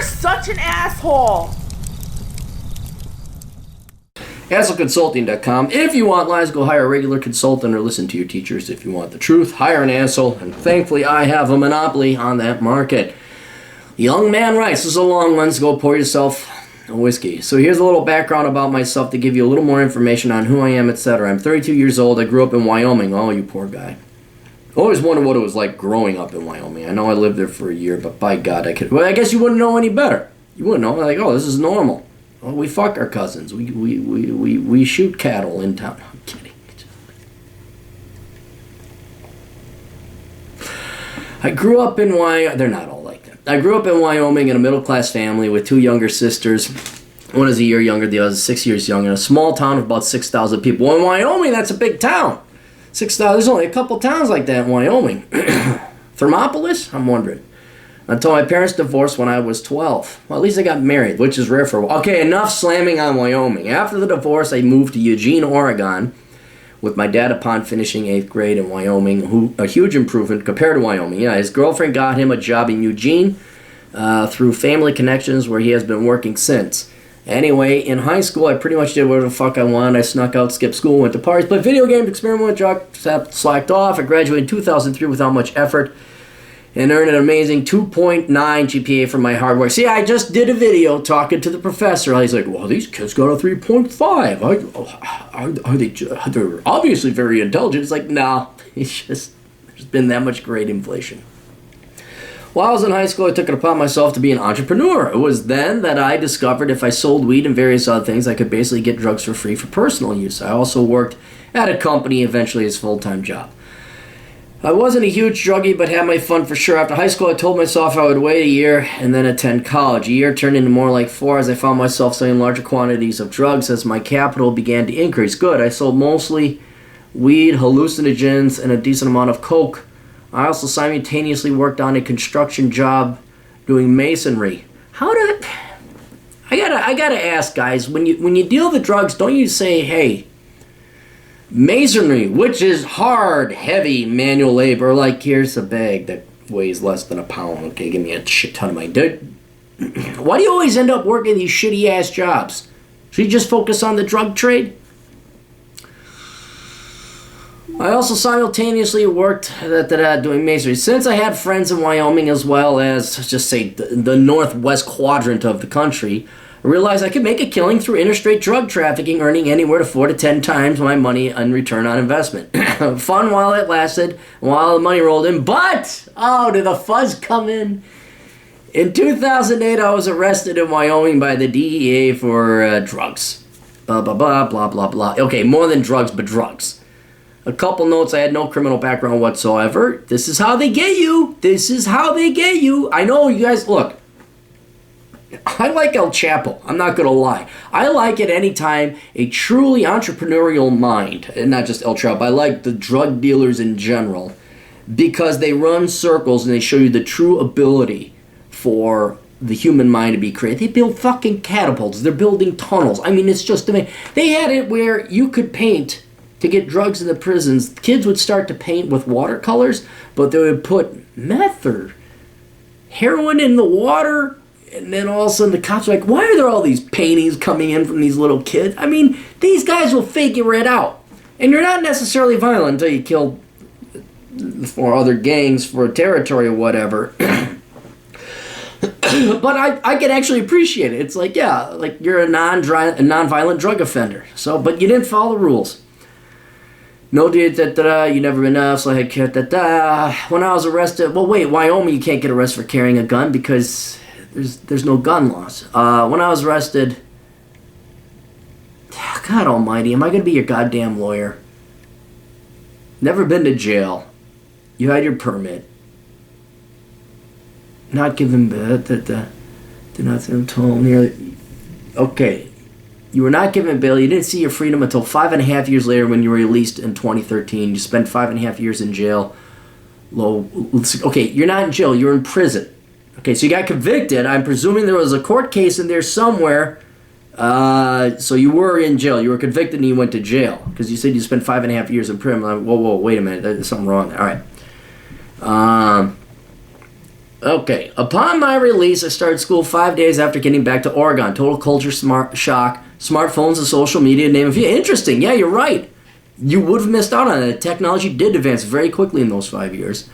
You're such an asshole. AssholeConsulting.com. If you want lies, go hire a regular consultant or listen to your teachers. If you want the truth, hire an asshole. And thankfully, I have a monopoly on that market. Young man writes, this is a long one, so go pour yourself a whiskey. So here's a little background about myself to give you a little more information on who I am, etc. I'm 32 years old. I grew up in Wyoming. Oh, you poor guy. I always wondered what it was like growing up in Wyoming. I know I lived there for a year, but by God, I guess you wouldn't know any better. You wouldn't know. Like, oh, this is normal. Well, we fuck our cousins. We shoot cattle in town. I'm kidding. I grew up in Wyoming. They're not all like that. I grew up in Wyoming in a middle-class family with two younger sisters. One is a year younger, the other is 6 years younger. In a small town of about 6,000 people. Well, in Wyoming, that's a big town. 6,000. There's only a couple towns like that in Wyoming. Thermopolis? I'm wondering. Until my parents divorced when I was 12. Well, at least I got married, which is rare for a while. Okay, enough slamming on Wyoming. After the divorce, I moved to Eugene, Oregon, with my dad upon finishing 8th grade in Wyoming. A huge improvement compared to Wyoming. Yeah, his girlfriend got him a job in Eugene through family connections where he has been working since. Anyway, in high school, I pretty much did whatever the fuck I wanted. I snuck out, skipped school, went to parties, played video games, experimented with drugs, slacked off. I graduated in 2003 without much effort and earned an amazing 2.9 GPA for my hard work. See, I just did a video talking to the professor. He's like, well, these kids got a 3.5. They're obviously very intelligent. It's like, no, there's been that much grade inflation. While I was in high school, I took it upon myself to be an entrepreneur. It was then that I discovered if I sold weed and various other things, I could basically get drugs for free for personal use. I also worked at a company, eventually as a full-time job. I wasn't a huge druggie, but had my fun for sure. After high school, I told myself I would wait a year and then attend college. A year turned into more like 4 as I found myself selling larger quantities of drugs as my capital began to increase. Good, I sold mostly weed, hallucinogens, and a decent amount of coke. I also simultaneously worked on a construction job doing masonry. I gotta ask, guys, when you deal with drugs, don't you say, hey, masonry, which is hard, heavy manual labor, like here's a bag that weighs less than a pound, okay, give me a shit ton of money. Dude, why do you always end up working these shitty ass jobs? Should you just focus on the drug trade? I also simultaneously worked doing masonry. Since I had friends in Wyoming as well as, just say, the northwest quadrant of the country, I realized I could make a killing through interstate drug trafficking, earning anywhere to 4 to 10 times my money in return on investment. Fun while it lasted, while the money rolled in, but, oh, did the fuzz come in? In 2008, I was arrested in Wyoming by the DEA for drugs. Blah, blah, blah, blah, blah, blah. Okay, more than drugs, but drugs. A couple notes, I had no criminal background whatsoever. This is how they get you. This is how they get you. I know you guys, look. I like El Chapo. I'm not going to lie. I like it anytime a truly entrepreneurial mind, and not just El Chapo, I like the drug dealers in general, because they run circles and they show you the true ability for the human mind to be creative. They build fucking catapults. They're building tunnels. I mean, it's just amazing. They had it where you could paint to get drugs in the prisons. Kids would start to paint with watercolors, but they would put meth or heroin in the water. And then all of a sudden the cops are like, why are there all these paintings coming in from these little kids? I mean, these guys will figure it out. And you're not necessarily violent until you kill 4 other gangs for territory or whatever. But I can actually appreciate it. It's like, yeah, like you're a non-violent drug offender. So, but you didn't follow the rules. No, dude, you never been enough, so I had when I was arrested, well, wait, Wyoming, you can't get arrested for carrying a gun because there's no gun laws. When I was arrested, God almighty, am I going to be your goddamn lawyer? Never been to jail. You had your permit. Not given, did not told nearly, okay. You were not given bail. You didn't see your freedom until 5.5 years later when you were released in 2013. You spent 5.5 years in jail. Okay, you're not in jail. You're in prison. Okay, so you got convicted. I'm presuming there was a court case in there somewhere. So you were in jail. You were convicted and you went to jail. Because you said you spent 5.5 years in prison. I'm like, whoa, wait a minute. There's something wrong there. All right. Okay. Upon my release, I started school 5 days after getting back to Oregon. Total culture shock. Smartphones and social media, name a few. Interesting. Yeah, you're right. You would have missed out on it. Technology did advance very quickly in those 5 years.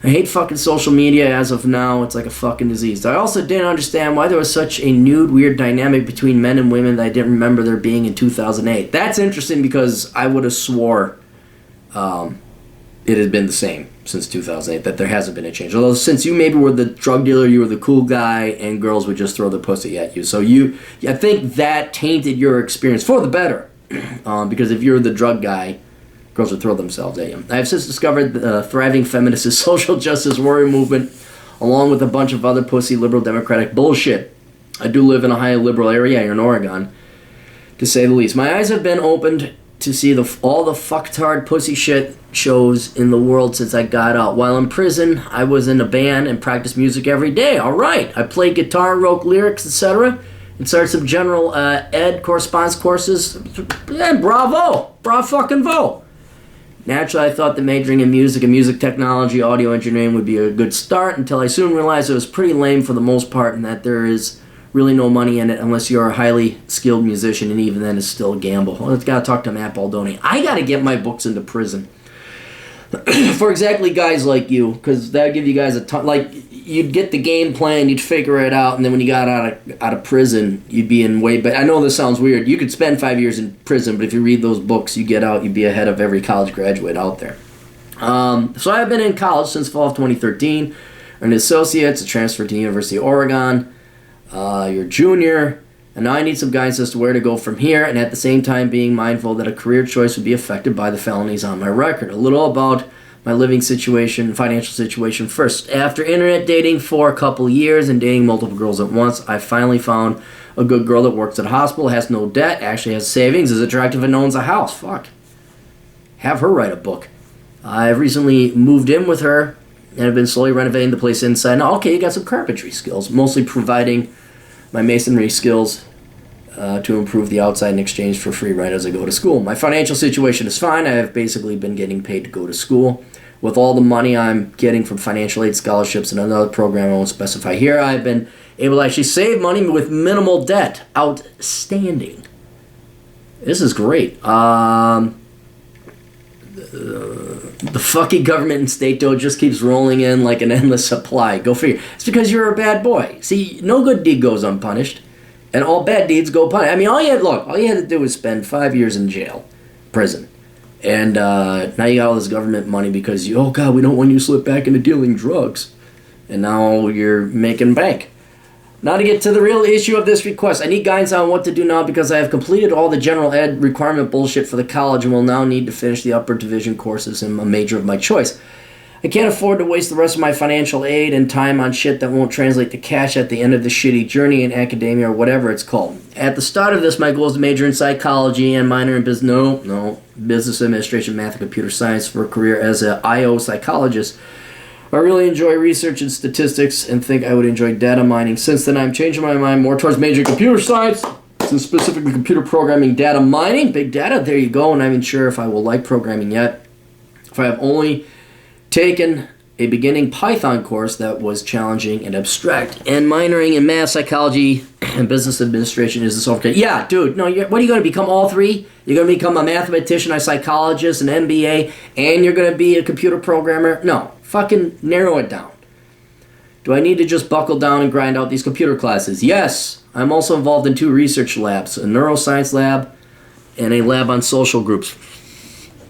I hate fucking social media as of now. It's like a fucking disease. I also didn't understand why there was such a nude, weird dynamic between men and women that I didn't remember there being in 2008. That's interesting because I would have swore it had been the same since 2008, that there hasn't been a change. Although since you maybe were the drug dealer, you were the cool guy, and girls would just throw their pussy at you. So I think that tainted your experience for the better. Because if you're the drug guy, girls would throw themselves at you. I have since discovered the thriving feminist social justice warrior movement, along with a bunch of other pussy liberal democratic bullshit. I do live in a highly liberal area here in Oregon, to say the least. My eyes have been opened to see all the fucktard pussy shit shows in the world since I got out. While in prison, I was in a band and practiced music every day. All right. I played guitar, wrote lyrics, etc., and started some general ed correspondence courses. And bravo fucking vo. Naturally, I thought that majoring in music and music technology, audio engineering would be a good start, until I soon realized it was pretty lame for the most part, and that there is really no money in it unless you're a highly skilled musician, and even then it's still a gamble. Well, it's got to talk to Matt Baldoni. I got to get my books into prison. For exactly guys like you, because that would give you guys a ton. Like, you'd get the game plan, you'd figure it out, and then when you got out of prison, you'd be in way better. I know this sounds weird. You could spend 5 years in prison, but if you read those books, you get out, you'd be ahead of every college graduate out there. So I've been in college since fall of 2013. Earned associates, a transfer to the University of Oregon. You're a junior, and now I need some guidance as to where to go from here, and at the same time being mindful that a career choice would be affected by the felonies on my record. A little about my living situation, financial situation first. After internet dating for a couple years and dating multiple girls at once, I finally found a good girl that works at a hospital, has no debt, actually has savings, is attractive, and owns a house. Fuck. Have her write a book. I've recently moved in with her and have been slowly renovating the place inside. Now, okay, you got some carpentry skills, mostly providing my masonry skills to improve the outside in exchange for free rent as I go to school. My financial situation is fine. I have basically been getting paid to go to school. With all the money I'm getting from financial aid scholarships and another program I won't specify here, I've been able to actually save money with minimal debt. Outstanding. This is great. The fucking government and state dough just keeps rolling in like an endless supply. Go figure. It's because you're a bad boy. See, no good deed goes unpunished, and all bad deeds go punished. I mean, all you had to do was spend 5 years in jail, prison, and now you got all this government money because oh god, we don't want you to slip back into dealing drugs, and now you're making bank. Now to get to the real issue of this request. I need guidance on what to do now because I have completed all the general ed requirement bullshit for the college and will now need to finish the upper division courses in a major of my choice. I can't afford to waste the rest of my financial aid and time on shit that won't translate to cash at the end of the shitty journey in academia or whatever it's called. At the start of this, my goal is to major in psychology and minor in business administration, math, and computer science for a career as an IO psychologist. I really enjoy research and statistics and think I would enjoy data mining. Since then, I'm changing my mind more towards major computer science and specifically computer programming, data mining, big data. There you go, and I'm not sure if I will like programming yet. If I have only taken a beginning Python course that was challenging and abstract, and minoring in math, psychology, and business administration is this okay? Yeah, dude, no, what are you going to become all three? You're going to become a mathematician, a psychologist, an MBA, and you're going to be a computer programmer? No. Fucking narrow it down. Do I need to just buckle down and grind out these computer classes? Yes. I'm also involved in 2 research labs, a neuroscience lab and a lab on social groups.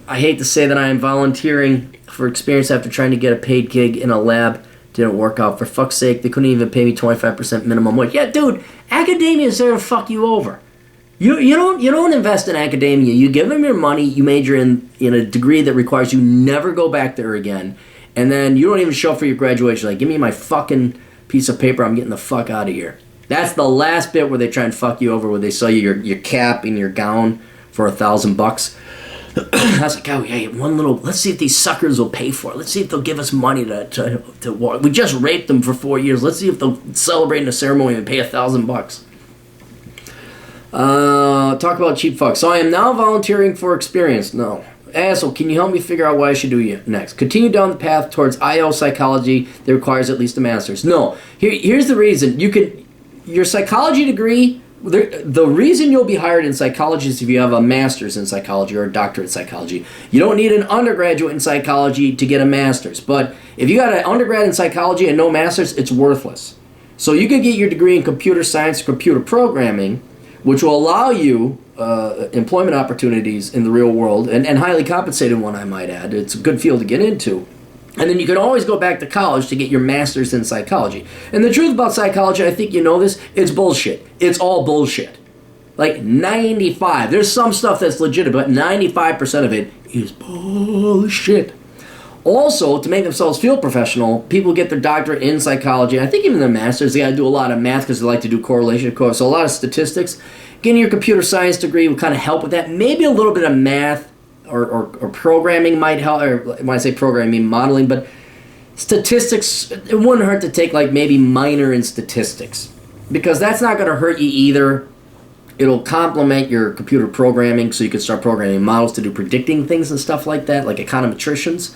I hate to say that I am volunteering for experience after trying to get a paid gig in a lab. Didn't work out. For fuck's sake, they couldn't even pay me 25% minimum wage. Yeah, dude, academia is there to fuck you over. You don't invest in academia. You give them your money, you major in a degree that requires you never go back there again. And then you don't even show up for your graduation. Like, give me my fucking piece of paper. I'm getting the fuck out of here. That's the last bit where they try and fuck you over, where they sell you your cap and your gown for $1,000. I was like, oh, hey, let's see if these suckers will pay for it. Let's see if they'll give us money to walk. We just raped them for 4 years. Let's see if they'll celebrate in a ceremony and pay $1,000. Talk about cheap fucks. So I am now volunteering for experience. No. Asshole, can you help me figure out what I should do next? Continue down the path towards IO psychology that requires at least a master's. No. Here's the reason. Your psychology degree, the reason you'll be hired in psychology is if you have a master's in psychology or a doctorate in psychology. You don't need an undergraduate in psychology to get a master's. But if you got an undergrad in psychology and no master's, it's worthless. So you can get your degree in computer science or computer programming, which will allow you employment opportunities in the real world, and highly compensated one, I might add. It's a good field to get into. And then you can always go back to college to get your master's in psychology. And the truth about psychology, I think you know this, it's bullshit. It's all bullshit. Like 95. There's some stuff that's legit, but 95% of it is bullshit. Also, to make themselves feel professional, people get their doctorate in psychology. I think even their master's, they got to do a lot of math because they like to do correlation. So a lot of statistics. Getting your computer science degree will kind of help with that. Maybe a little bit of math or programming might help. Or when I say programming, I mean modeling. But statistics, it wouldn't hurt to take like maybe minor in statistics. Because that's not going to hurt you either. It'll complement your computer programming so you can start programming models to do predicting things and stuff like that, like econometricians.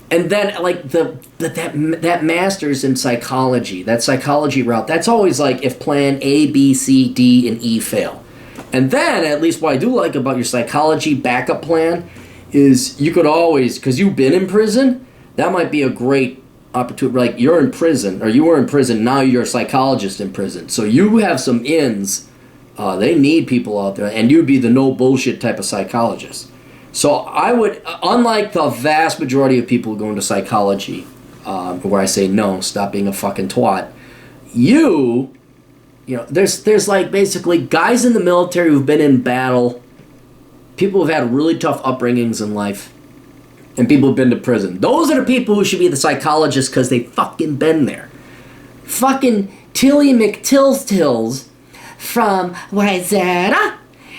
And then, like, that master's in psychology, that psychology route, that's always like if plan A, B, C, D, and E fail. And then, at least what I do like about your psychology backup plan is you could always, because you've been in prison, that might be a great opportunity. Like, you're in prison, or you were in prison, now you're a psychologist in prison. So you have some ins. They need people out there, and you'd be the no bullshit type of psychologist. So I would, unlike the vast majority of people who go into psychology, where I say no, stop being a fucking twat, you know, there's like basically guys in the military who've been in battle, people who've had really tough upbringings in life, and people who've been to prison. Those are the people who should be the psychologists because they fucking been there. Fucking Tilly McTills from Wayzata.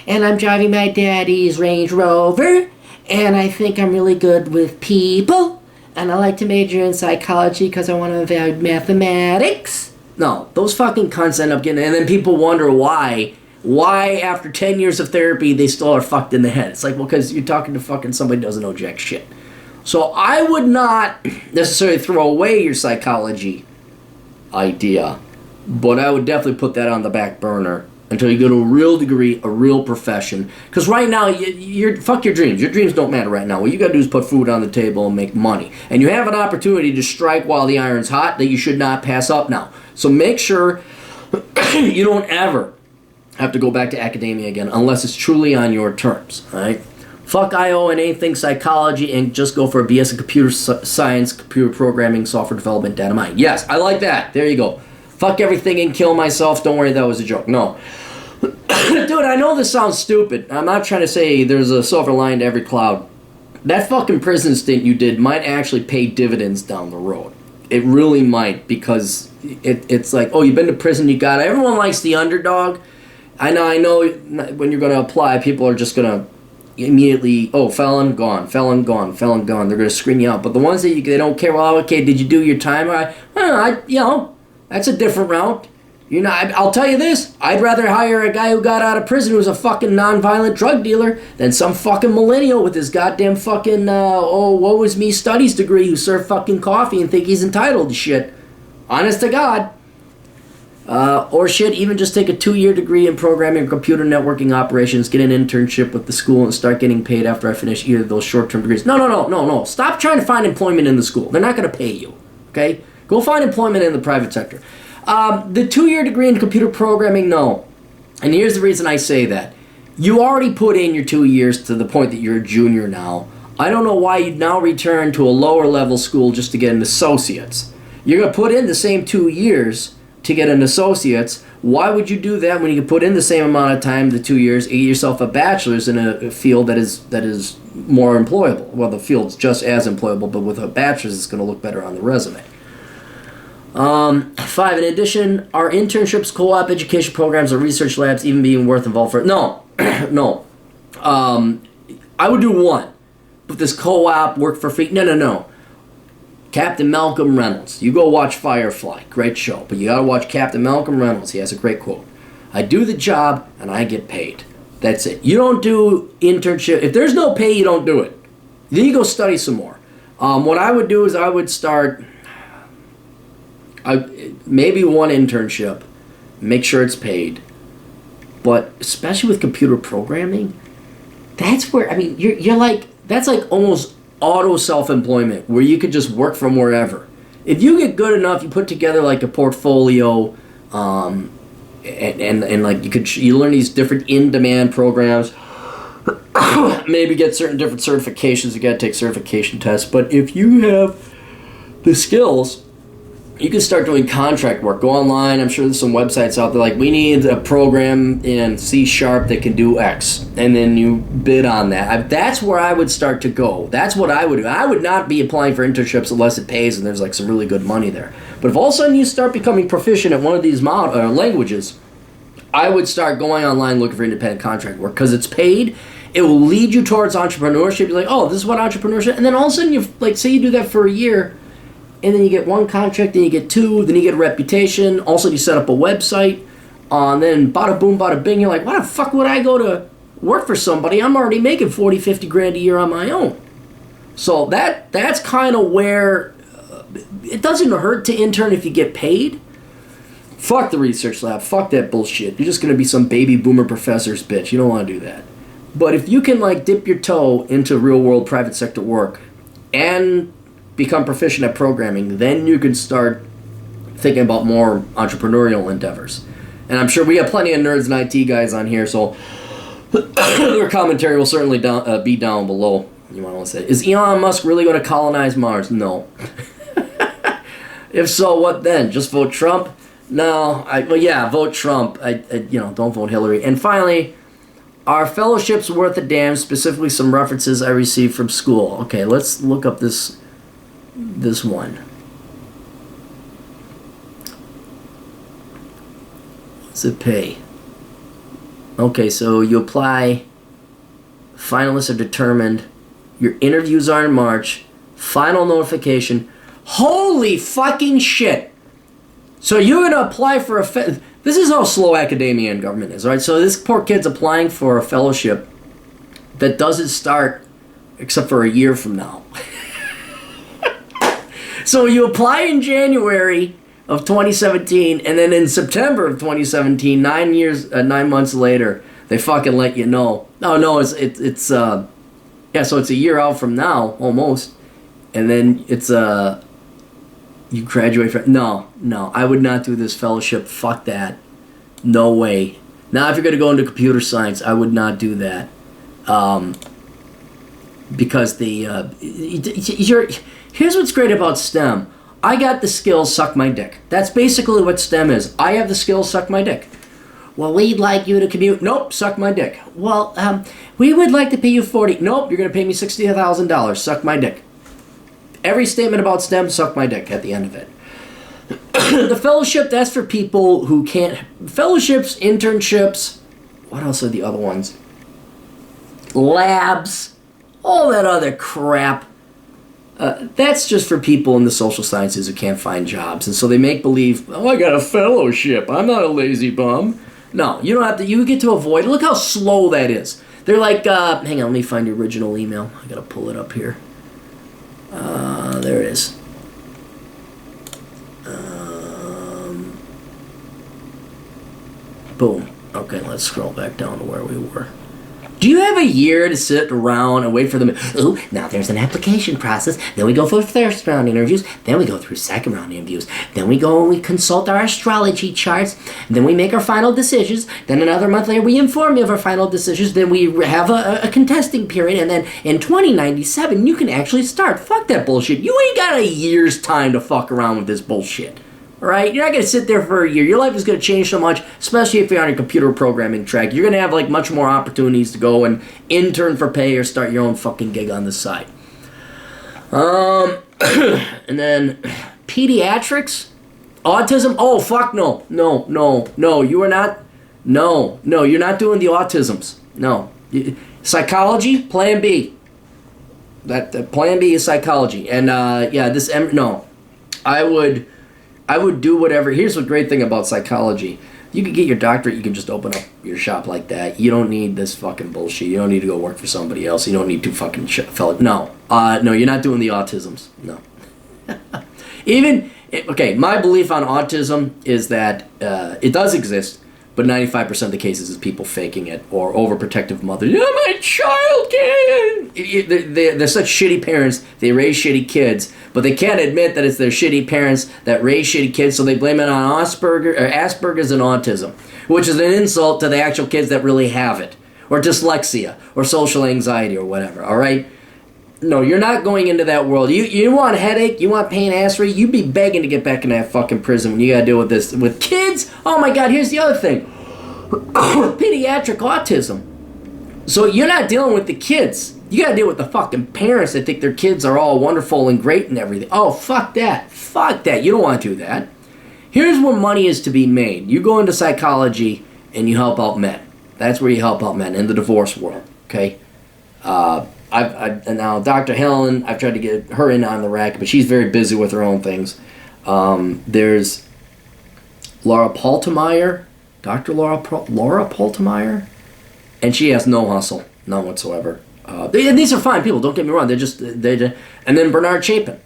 And I'm driving my daddy's Range Rover, and I think I'm really good with people, and I like to major in psychology because I want to evaluate mathematics. No, those fucking cunts end up getting, and then people wonder why after 10 years of therapy they still are fucked in the head. It's like, well, because you're talking to fucking somebody who doesn't know jack shit. So I would not necessarily throw away your psychology idea, but I would definitely put that on the back burner until you go to a real degree, a real profession. Because right now, you're fuck your dreams. Your dreams don't matter right now. What you got to do is put food on the table and make money. And you have an opportunity to strike while the iron's hot that you should not pass up now. So make sure you don't ever have to go back to academia again unless it's truly on your terms. All right? Fuck IO and anything psychology and just go for a BS in computer science, computer programming, software development, data mining. Yes, I like that. There you go. Fuck everything and kill myself. Don't worry, that was a joke. No. Dude, I know this sounds stupid. I'm not trying to say there's a silver line to every cloud. That fucking prison stint you did might actually pay dividends down the road. It really might, because it's like, oh, you've been to prison, you got it. Everyone likes the underdog. I know when you're going to apply, people are just going to immediately, oh, felon, gone, felon, gone, felon, gone. They're going to screen you out. But the ones that they don't care, well, okay, did you do your time? That's a different route. You know, I'll tell you this. I'd rather hire a guy who got out of prison who's a fucking nonviolent drug dealer than some fucking millennial with his goddamn fucking, woe was me studies degree who served fucking coffee and think he's entitled to shit. Honest to God. Or shit, even just take a 2-year degree in programming or computer networking operations, get an internship with the school, and start getting paid after I finish either of those short-term degrees. No. Stop trying to find employment in the school. They're not going to pay you, okay? Go find employment in the private sector. The 2-year degree in computer programming, no. And here's the reason I say that. You already put in your 2 years to the point that you're a junior now. I don't know why you'd now return to a lower level school just to get an associate's. You're going to put in the same 2 years to get an associate's. Why would you do that when you can put in the same amount of time, the 2 years, and get yourself a bachelor's in a field that is more employable? Well, the field's just as employable, but with a bachelor's, it's going to look better on the resume. 5, in addition, are internships, co-op education programs, or research labs even being worth involved for? No. No. I would do one. But this co-op, work for free? No. Captain Malcolm Reynolds. You go watch Firefly. Great show. But you gotta watch Captain Malcolm Reynolds. He has a great quote. I do the job, and I get paid. That's it. You don't do internship. If there's no pay, you don't do it. Then you go study some more. What I would do is I would start maybe one internship, make sure it's paid. But especially with computer programming, that's where, I mean, you're like, that's like almost auto self-employment where you could just work from wherever. If you get good enough, you put together like a portfolio, and like you learn these different in-demand programs, maybe get certain different certifications. You gotta take certification tests. But if you have the skills, you can start doing contract work. Go online. I'm sure there's some websites out there like, we need a program in C# that can do X. And then you bid on that. That's where I would start to go. That's what I would do. I would not be applying for internships unless it pays and there's like some really good money there. But if all of a sudden you start becoming proficient at one of these languages, I would start going online looking for independent contract work because it's paid. It will lead you towards entrepreneurship. You're like, oh, this is what entrepreneurship. And then all of a sudden, you like, say you do that for a year, and then you get one contract, then you get two, then you get a reputation. Also, you set up a website, and then bada boom, bada bing. You're like, why the fuck would I go to work for somebody? I'm already making 40, 50 grand a year on my own. So that's kind of where it doesn't hurt to intern if you get paid. Fuck the research lab. Fuck that bullshit. You're just going to be some baby boomer professor's bitch. You don't want to do that. But if you can like dip your toe into real world private sector work and become proficient at programming, then you can start thinking about more entrepreneurial endeavors. And I'm sure we have plenty of nerds and IT guys on here, so their commentary will certainly be down below. You want to say, is Elon Musk really going to colonize Mars? No. If so, what then? Just vote Trump? No. Vote Trump. Don't vote Hillary. And finally, are fellowships worth a damn? Specifically, some references I received from school. Okay, let's look up this one. What's it pay? Okay, so you apply. Finalists are determined. Your interviews are in March. Final notification. Holy fucking shit! So you're gonna apply for this is how slow academia and government is, right? So this poor kid's applying for a fellowship that doesn't start except for a year from now. So you apply in January of 2017, and then in September of 2017, 9 months later, they fucking let you know. No, so it's a year out from now, almost, and then it's you graduate from... No, I would not do this fellowship. Fuck that. No way. Now, if you're going to go into computer science, I would not do that. Because here's what's great about STEM. I got the skills, suck my dick. That's basically what STEM is. I have the skills, suck my dick. Well, we'd like you to commute. Nope, suck my dick. Well, we would like to pay you $40. Nope, you're going to pay me $60,000. Suck my dick. Every statement about STEM, suck my dick at the end of it. The fellowship, that's for people who can't... Fellowships, internships, what else are the other ones? Labs, all that other crap. That's just for people in the social sciences who can't find jobs. And so they make believe, oh, I got a fellowship. I'm not a lazy bum. No, you don't have to... You get to avoid it. Look how slow that is. They're like... hang on, let me find the original email. I got to pull it up here. There it is. Boom. Okay, let's scroll back down to where we were. Do you have a year to sit around and wait for them? Oh, now there's an application process. Then we go for first round interviews. Then we go through second round interviews. Then we go and we consult our astrology charts. Then we make our final decisions. Then another month later we inform you of our final decisions. Then we have a contesting period. And then in 2097 you can actually start. Fuck that bullshit. You ain't got a year's time to fuck around with this bullshit. Alright, you're not going to sit there for a year. Your life is going to change so much, especially if you're on a computer programming track. You're going to have like much more opportunities to go and intern for pay or start your own fucking gig on the side. And then pediatrics, autism. Oh fuck no, you are not. No, you're not doing the autisms. No, psychology, Plan B. That Plan B is psychology, and no, I would do whatever. Here's the great thing about psychology. You can get your doctorate, you can just open up your shop like that. You don't need this fucking bullshit. You don't need to go work for somebody else. You don't need to fucking no. No, you're not doing the autisms. No. Okay, my belief on autism is that it does exist, but 95% of the cases is people faking it or overprotective mothers. Yeah, my child can. They're such shitty parents. They raise shitty kids, but they can't admit that it's their shitty parents that raise shitty kids, so they blame it on Asperger's and autism, which is an insult to the actual kids that really have it, or dyslexia, or social anxiety, or whatever. All right. No, you're not going into that world. You want a headache? You want pain, ass rate? You'd be begging to get back in that fucking prison when you gotta deal with this. With kids? Oh my god, here's the other thing. Pediatric autism. So you're not dealing with the kids. You gotta deal with the fucking parents that think their kids are all wonderful and great and everything. Oh, fuck that. Fuck that. You don't want to do that. Here's where money is to be made. You go into psychology and you help out men. That's where you help out men in the divorce world, okay? And now Dr. Helen, I've tried to get her in on the rack, but she's very busy with her own things. There's Laura Paltemeyer, Dr. Laura Paltemeyer, and she has no hustle, none whatsoever. These are fine people, don't get me wrong. And then Bernard Chapin.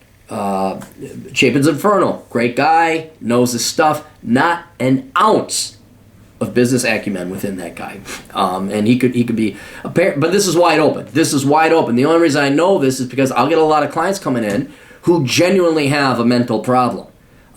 Chapin's infernal, great guy, knows his stuff, not an ounce of business acumen within that guy, and he could be but this is wide open. This is wide open. The only reason I know this is because I'll get a lot of clients coming in who genuinely have a mental problem.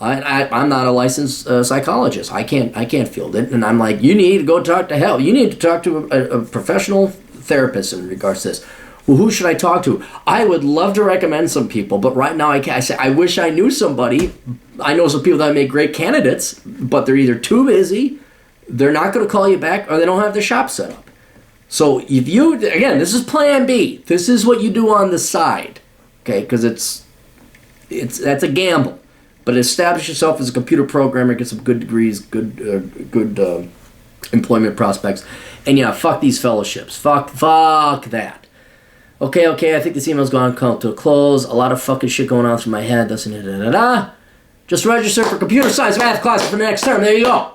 I'm not a licensed psychologist. I can't field it, and I'm like, you need to go talk to help. You need to talk to a professional therapist in regards to this. Well, who should I talk to? I would love to recommend some people, but right now I can't. I say I wish I knew somebody. I know some people that make great candidates, but they're either too busy, they're not going to call you back, or they don't have their shop set up. So if you, again, this is plan B. This is what you do on the side, okay? Because that's a gamble. But establish yourself as a computer programmer, get some good degrees, good employment prospects, and yeah, fuck these fellowships. Fuck that. Okay, I think this email's gone to a close. A lot of fucking shit going on through my head. Just register for computer science math class for the next term. There you go.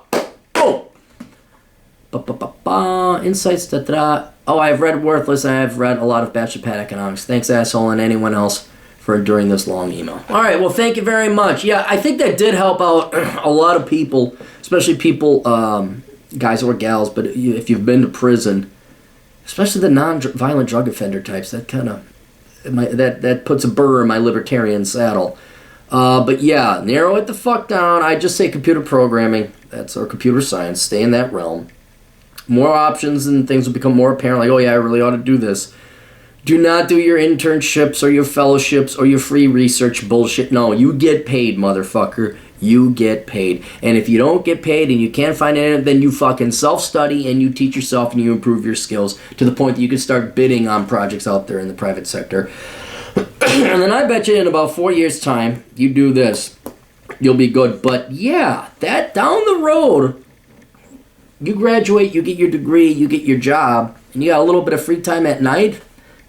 Insights, Oh, I've read Worthless, and I've read a lot of Bachelor Pad Economics. Thanks, asshole, and anyone else for enduring this long email. All right, well, thank you very much. Yeah, I think that did help out a lot of people, especially people, guys or gals, but if you've been to prison, especially the non-violent drug offender types, that kind of, that puts a burr in my libertarian saddle. But yeah, narrow it the fuck down. I just say computer programming, or computer science, stay in that realm. More options and things will become more apparent, like, oh yeah, I really ought to do this. Do not do your internships or your fellowships or your free research bullshit. No, you get paid, motherfucker. You get paid. And if you don't get paid and you can't find it, then you fucking self-study and you teach yourself and you improve your skills to the point that you can start bidding on projects out there in the private sector. And then I bet you in about 4 years' time, you do this, you'll be good. But yeah, that down the road, you graduate, you get your degree, you get your job, and you got a little bit of free time at night,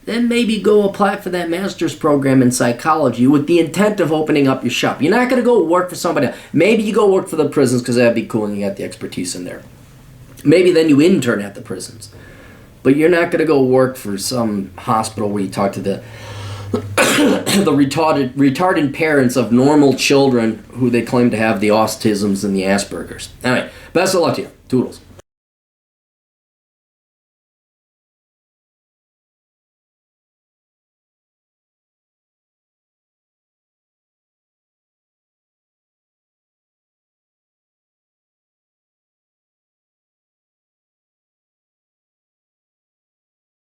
then maybe go apply for that master's program in psychology with the intent of opening up your shop. You're not going to go work for somebody else. Maybe you go work for the prisons because that'd be cool and you got the expertise in there. Maybe then you intern at the prisons. But you're not going to go work for some hospital where you talk to the retarded parents of normal children who they claim to have the autisms and the Asperger's. Anyway, best of luck to you. Toodles.